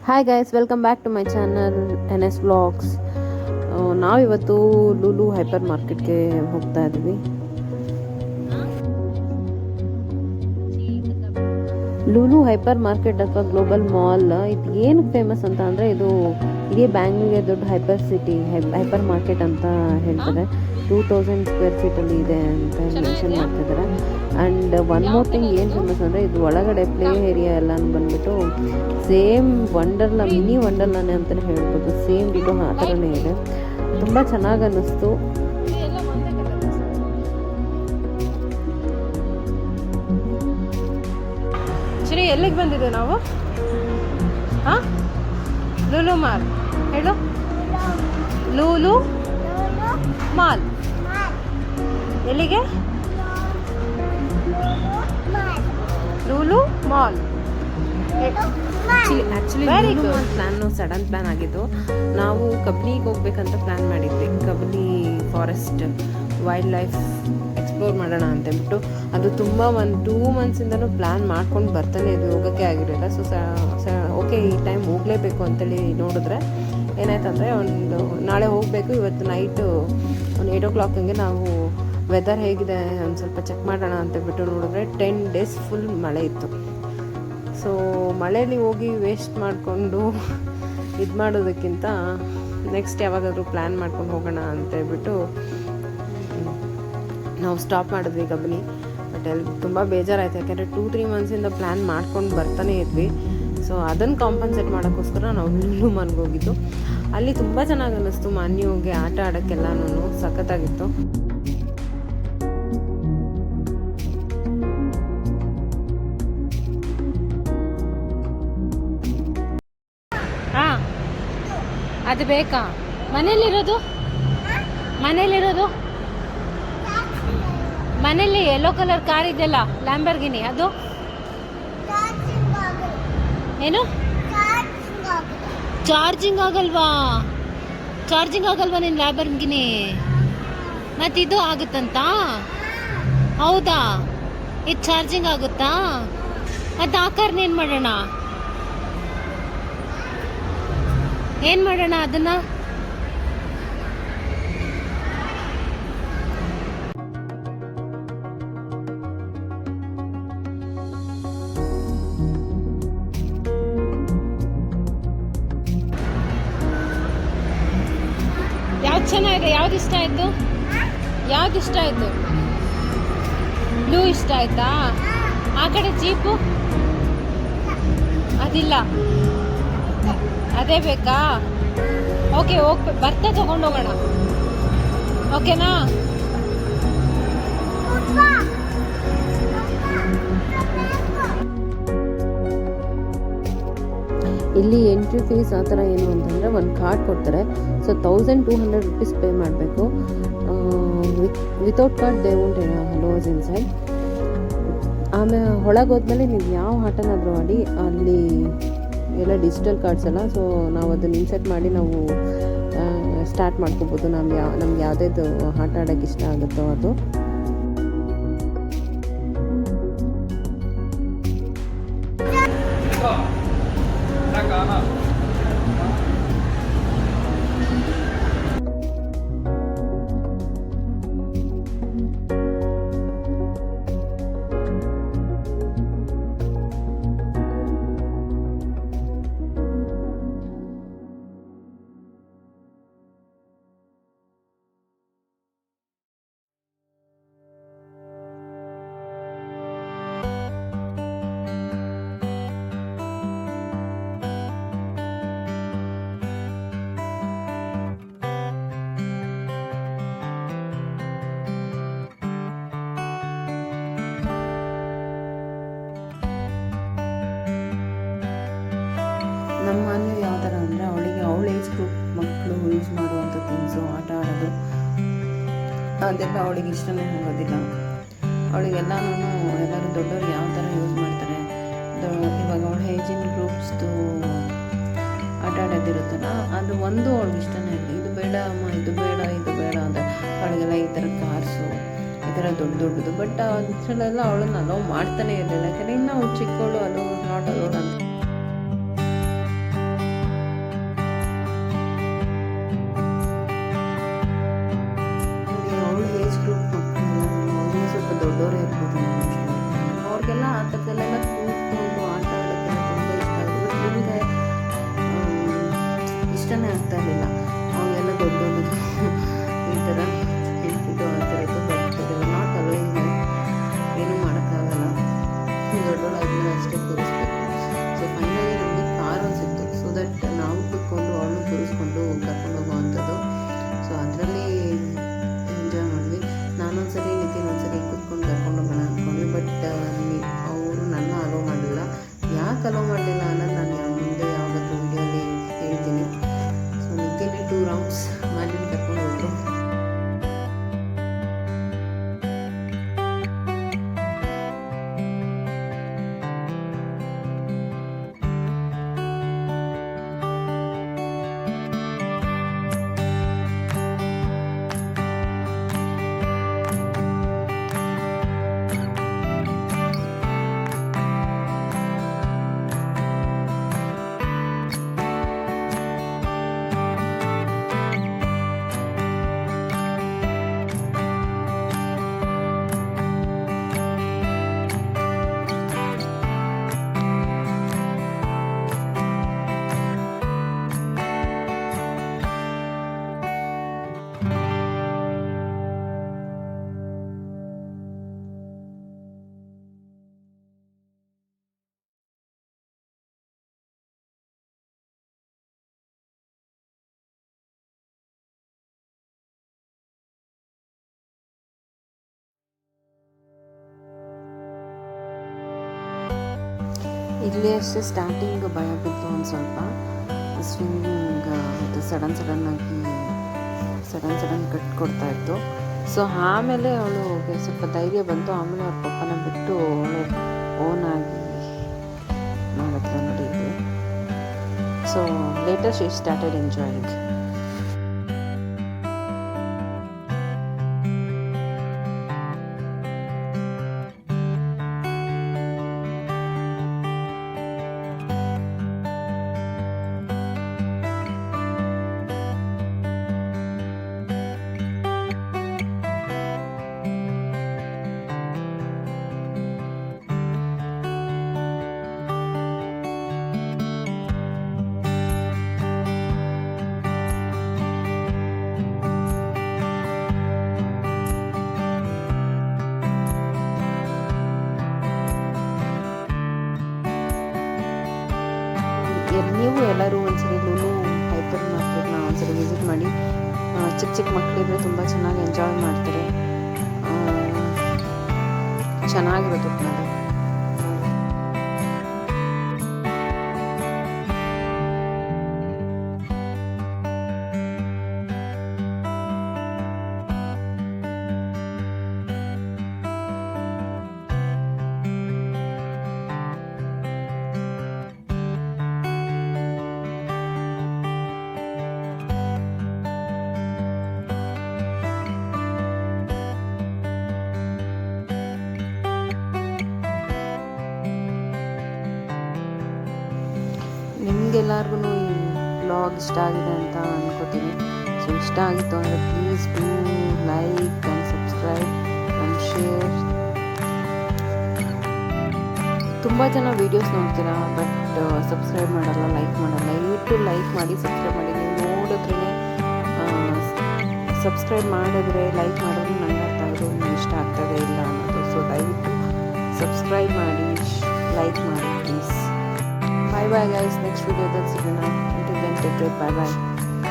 Hi guys, welcome back to my channel NS vlogs. ನಾವಿವತ್ತು Lulu hyper ಮಾರ್ಕೆಟ್ಗೆ ಹೋಗ್ತಾ ಇದ್ವಿ. ಲೂಲು ಹೈಪರ್ ಮಾರ್ಕೆಟ್ ಅಥವಾ ಗ್ಲೋಬಲ್ ಮಾಲ್ ಇದು ಏನು ಫೇಮಸ್ ಅಂತ ಅಂದರೆ, ಇದು ಇಡೀ ಬ್ಯಾಂಗ್ಳೂರಿಗೆ ದೊಡ್ಡ ಹೈಪರ್ ಮಾರ್ಕೆಟ್ ಅಂತ ಹೇಳ್ತಾರೆ. 2000 ಸ್ಕ್ವೇರ್ ಫೀಟಲ್ಲಿ ಇದೆ ಅಂತ ಮೆನ್ಷನ್ ಮಾಡ್ತಿದ್ದಾರೆ. ಆ್ಯಂಡ್ ಒನ್ ಮೋರ್ ಥಿಂಗ್ ಏನು ಫೇಮಸ್ ಅಂದರೆ, ಇದು ಒಳಗಡೆ ಪ್ಲೇ ಏರಿಯಾ ಎಲ್ಲನೂ ಬಂದ್ಬಿಟ್ಟು ಸೇಮ್ ಮಿನಿ ವಂಡರ್ಲಾನೇ ಅಂತಲೇ ಹೇಳ್ಬೋದು. ಸೇಮ್ ಡಿಟೋ ಆ ಥರನೇ ಇದೆ. ತುಂಬ ಚೆನ್ನಾಗಿ ಅನ್ನಿಸ್ತು. ಸರಿ, ಎಲ್ಲಿಗೆ ಬಂದಿದೆ ನಾವು? ಹಾಂ, ಲೂಲು ಮಾಲ್ ಹೇಳು. ಲೂಲು ಮಾಲ್ ಎಲ್ಲಿಗೆ? Lulu mall. Actually sudden plan ಆಗಿದ್ದು. ನಾವು ಕಬ್ನಿಗೆ ಹೋಗ್ಬೇಕಂತ ಪ್ಲ್ಯಾನ್ ಮಾಡಿದ್ವಿ. Kabini forest wild life explore ಮಾಡೋಣ ಅಂತೇಳ್ಬಿಟ್ಟು. ಅದು ತುಂಬ 2 ಮಂತ್ಸಿಂದನೂ ಪ್ಲ್ಯಾನ್ ಮಾಡ್ಕೊಂಡು ಬರ್ತಾನೆ ಇದು, ಹೋಗೋಕ್ಕೆ ಆಗಿರಲಿಲ್ಲ. ಓಕೆ, ಈ ಟೈಮ್ ಹೋಗಲೇಬೇಕು ಅಂತೇಳಿ ನೋಡಿದ್ರೆ ಏನಾಯ್ತಂದರೆ, ನಾಳೆ ಹೋಗಬೇಕು. ಇವತ್ತು ನೈಟು ಒಂದು 8 o'clock ಹಂಗೆ ನಾವು ವೆದರ್ ಹೇಗಿದೆ ಒಂದು ಸ್ವಲ್ಪ ಚೆಕ್ ಮಾಡೋಣ ಅಂತೇಳ್ಬಿಟ್ಟು ನೋಡಿದ್ರೆ 10 days ಫುಲ್ ಮಳೆ ಇತ್ತು. ಸೊ ಮಳೇಲಿ ಹೋಗಿ ವೇಸ್ಟ್ ಮಾಡಿಕೊಂಡು ಇದು ಮಾಡೋದಕ್ಕಿಂತ ನೆಕ್ಸ್ಟ್ ಯಾವಾಗಾದರೂ ಪ್ಲ್ಯಾನ್ ಮಾಡ್ಕೊಂಡು ಹೋಗೋಣ ಅಂತೇಳ್ಬಿಟ್ಟು ನಾವು ಸ್ಟಾಪ್ ಮಾಡಿದ್ವಿ ಕಬ್ನಿ. ಬಟ್ ಅಲ್ಲಿ ತುಂಬ ಬೇಜಾರಾಯ್ತು, ಯಾಕೆಂದರೆ 2-3 ಮಂತ್ಸಿಂದ ಪ್ಲ್ಯಾನ್ ಮಾಡ್ಕೊಂಡು ಬರ್ತಾನೆ ಇದ್ವಿ. ಸೊ ಅದನ್ನು ಕಾಂಪನ್ಸೇಟ್ ಮಾಡೋಕ್ಕೋಸ್ಕರ ನಾವು ಲೂಲು ಮಾಲ್ಗೆ ಹೋಗಿದ್ದು. ಅಲ್ಲಿ ತುಂಬ ಚೆನ್ನಾಗಿ ಅನ್ನಿಸ್ತು. ಹೋಗಿ ಆಟ ಆಡೋಕ್ಕೆಲ್ಲನೂ ಸಖತ್ತಾಗಿತ್ತು. ಹಾಂ, ಅದು ಬೇಕಾ? ಮನೇಲಿರೋದು ಮನೇಲಿ ಯೆಲ್ಲೋ ಕಲರ್ ಕಾರ್ ಇದೆಯಲ್ಲ, ಲ್ಯಾಂಬರ್ಗಿನಿ, ಅದು ಏನು? ಚಾರ್ಜಿಂಗ್ ಆಗಲ್ವಾ ನಿನ್ನ ಲ್ಯಾಂಬರ್ಗಿನಿ? ಮತ್ತಿದು ಆಗುತ್ತಂತ? ಹೌದಾ, ಇದು ಚಾರ್ಜಿಂಗ್ ಆಗುತ್ತಾ? ಮತ್ತು ಆ ಕಾರ್ನ ಏನು ಮಾಡೋಣ ಅದನ್ನು? ಯಾವ್ದು ಚೆನ್ನಾಗಿದೆ? ಯಾವ್ದು ಇಷ್ಟ ಆಯಿತು? ಬ್ಲೂ ಇಷ್ಟ ಆಯ್ತಾ? ಆ ಕಡೆ ಜೀಪು ಅದಿಲ್ಲ, ಅದೇ ಬೇಕಾ? ಓಕೆ, ಬರ್ತಾ ತಗೊಂಡೋಗೋಣ. ಓಕೆನಾ? ಇಲ್ಲಿ ಎಂಟ್ರಿ ಫೀಸ್ ಆ ಥರ ಏನು ಅಂತಂದರೆ, ಒಂದು ಕಾರ್ಡ್ ಕೊಡ್ತಾರೆ. ಸೊ 1200 rupees ಪೇ ಮಾಡಬೇಕು. Without card they won't allows inside. ಆಮೇಲೆ ಒಳಗೆ ಹೋದ್ಮೇಲೆ ನೀವು ಯಾವ ಆಟನಾದರೂ ಆಡಿ, ಅಲ್ಲಿ ಎಲ್ಲ ಡಿಜಿಟಲ್ ಕಾರ್ಡ್ಸ್ ಎಲ್ಲ. ಸೊ ನಾವು ಅದನ್ನು ಇನ್ಸೆಟ್ ಮಾಡಿ ನಾವು ಸ್ಟಾರ್ಟ್ ಮಾಡ್ಕೋಬೋದು. ನಮ್ಗೆ ಯಾವುದೇದು ಆಟ ಆಡೋಕ್ಕೆ ಇಷ್ಟ ಆಗುತ್ತೋ ಅದು. ನಮ್ಮ ಮಾನ್ಯ ಯಾವ ಥರ ಅಂದರೆ, ಅವಳ ಏಜ್ ಗ್ರೂಪ್ ಮಕ್ಕಳು ಯೂಸ್ ಮಾಡುವಂಥ ಥಿಂಗ್ಸು, ಆಟ ಆಡೋದು ಅದೆಲ್ಲ ಅವಳಿಗೆ ಇಷ್ಟನೇ ಆಗೋದಿಲ್ಲ. ಅವಳಿಗೆಲ್ಲನೂ ಎಲ್ಲರೂ ದೊಡ್ಡವ್ರು ಯಾವ ಥರ ಯೂಸ್ ಮಾಡ್ತಾರೆ, ಇವಾಗ ಅವಳ ಏಜಿನ ಗ್ರೂಪ್ಸ್ದು ಆಟ ಆಡೋದಿರುತ್ತಲ್ಲ, ಅದು ಒಂದು ಅವಳಿಗೆ ಇಷ್ಟನೇ ಇಲ್ಲ. ಇದು ಬೇಡ ಅಮ್ಮ, ಇದು ಬೇಡ ಅಂತ ಅವಳಿಗೆಲ್ಲ ಈ ಥರ ಕಾರ್ಸು, ಈ ಥರ ದೊಡ್ಡದು. ಬಟ್ ಅದರಲ್ಲೆಲ್ಲ ಅವಳನ್ನು ಅಲೋ ಮಾಡ್ತಾನೆ ಇರಲಿಲ್ಲ, ಯಾಕಂದರೆ ಇನ್ನು ಅವಳು ಚಿಕ್ಕವಳು, ನಾಟ್ ಅಲೋಡ್ ಅಂತ. ಇಷ್ಟನೇ ಆಗ್ತಾ ಇರಲಿಲ್ಲ. ಅವಾಗೆಲ್ಲ ದೊಡ್ಡೋಗಿದ್ದು ಈ ಥರ ಹೇಳ್ಬಿಟ್ಟು ಆ ಥರದ್ದು. ಬಟ್ ದೇವರ್ ನಾಟ್ ಅಲೋಯಿಂಗ್, ಏನೂ ಮಾಡೋಕ್ಕಾಗಲ್ಲ, ದೊಡ್ಡೋಳಾದ್ಮೇಲೆ ಅಷ್ಟೇ ಕೂರಿಸ್ಬೇಕು. ಸೊ ಫೈನಲಿ ನಮಗೆ ಕಾರ್ ಒಂದು ಸಿಕ್ತು. ಸೊ ದಟ್ ನಾವು ಕೂತ್ಕೊಂಡು ಅವಳನ್ನು ಕೂರಿಸ್ಕೊಂಡು ಕರ್ಕೊಂಡು ಹೋಗುವಂಥದ್ದು. ಸೊ ಅದರಲ್ಲಿ ಎಂಜಾಯ್ ಮಾಡಿದ್ವಿ. ನಾನೊಂದ್ಸರಿ ನಿತಿನ್ ಒಂದ್ಸರಿ ಕೂತ್ಕೊಂಡು ಕರ್ಕೊಂಡು ಹೋಗೋಣ ಅಂದ್ಕೊಂಡ್ವಿ. ಬಟ್ ಅವರು ನನ್ನ ಅಲೋ ಮಾಡಲಿಲ್ಲ. ಯಾಕೆ ಅಲೋ ಮಾಡಲಿಲ್ಲ ಅನ್ನೋದು ನಾನು ಮುಂದೆ ಯಾವಾಗತ್ತೂ ವಿಡಿಯೋಲಿ ಹೇಳ್ತೀನಿ. ಸೊ ನಿತಿನ್ 2 ರೌಂಡ್ಸ್ ಮಾಡಿ ಕರ್ಕೊಂಡು ಹೋದ್ರು. ಇಲ್ಲಿ ಅಷ್ಟೇ ಸ್ಟಾರ್ಟಿಂಗ್ ಭಯ ಬಿತ್ತು ಒಂದು ಸ್ವಲ್ಪ. ಸ್ವಿಂಗಿಂಗ್ ಮತ್ತು ಸಡನ್ ಕಟ್ಕೊಡ್ತಾ ಇತ್ತು. ಸೊ ಆಮೇಲೆ ಅವಳು ಸ್ವಲ್ಪ ಧೈರ್ಯ ಬಂತು. ಆಮೇಲೆ ಅವ್ರ ಪಪ್ಪನ ಬಿಟ್ಟು ಅವಳು ಓನಾಗಿ ಮಾಡಿದ್ರು ನಡೀತು. So litre she started enjoying. ನೀವು ಎಲ್ಲರೂ ಒಂದ್ಸರಿ ಲೂಲು ಹೈಪರ್ ಮಾರ್ಕೆಟ್ನ ಒಂದ್ಸರಿ ವಿಸಿಟ್ ಮಾಡಿ. ಚಿಕ್ಕ ಮಕ್ಕಳಿದ್ರೆ ತುಂಬ ಚೆನ್ನಾಗಿ ಎಂಜಾಯ್ ಮಾಡ್ತಾರೆ. ಚೆನ್ನಾಗಿರುತ್ತೆ ಒಟ್ಟಿನಲ್ಲಿ. ನಿಮಗೆಲ್ಲರಿಗೂ ಈ ವ್ಲಾಗ್ ಇಷ್ಟ ಆಗಿದೆ ಅಂತ ಅನ್ಕೋತೀನಿ. ಸೊ ಇಷ್ಟ ಆಗಿತ್ತು ಅಂದರೆ please do like and subscribe and share. ತುಂಬ ಜನ ವೀಡಿಯೋಸ್ ನೋಡ್ತೀರಾ ಬಟ್ ಸಬ್ಸ್ಕ್ರೈಬ್ ಮಾಡಲ್ಲ, ಲೈಕ್ ಮಾಡಲ್ಲ. ದಯವಿಟ್ಟು ಲೈಕ್ ಮಾಡಿ, ಸಬ್ಸ್ಕ್ರೈಬ್ ಮಾಡಿ. ನೀವು ನೋಡಿದ್ರೇ ಸಬ್ಸ್ಕ್ರೈಬ್ ಮಾಡಿದ್ರೆ, ಲೈಕ್ ಮಾಡಿದ್ರೆ ನನಗೆ ಅರ್ಥ ಆಗೋದು ನಿಮ್ಗೆ ಇಷ್ಟ ಆಗ್ತದೆ ಇಲ್ಲ ಅನ್ನೋದು. ಸೊ ದಯವಿಟ್ಟು ಸಬ್ಸ್ಕ್ರೈಬ್ ಮಾಡಿ, ಲೈಕ್ ಮಾಡಿ please. Bye bye guys, next video that's it. Until then, take care, bye bye.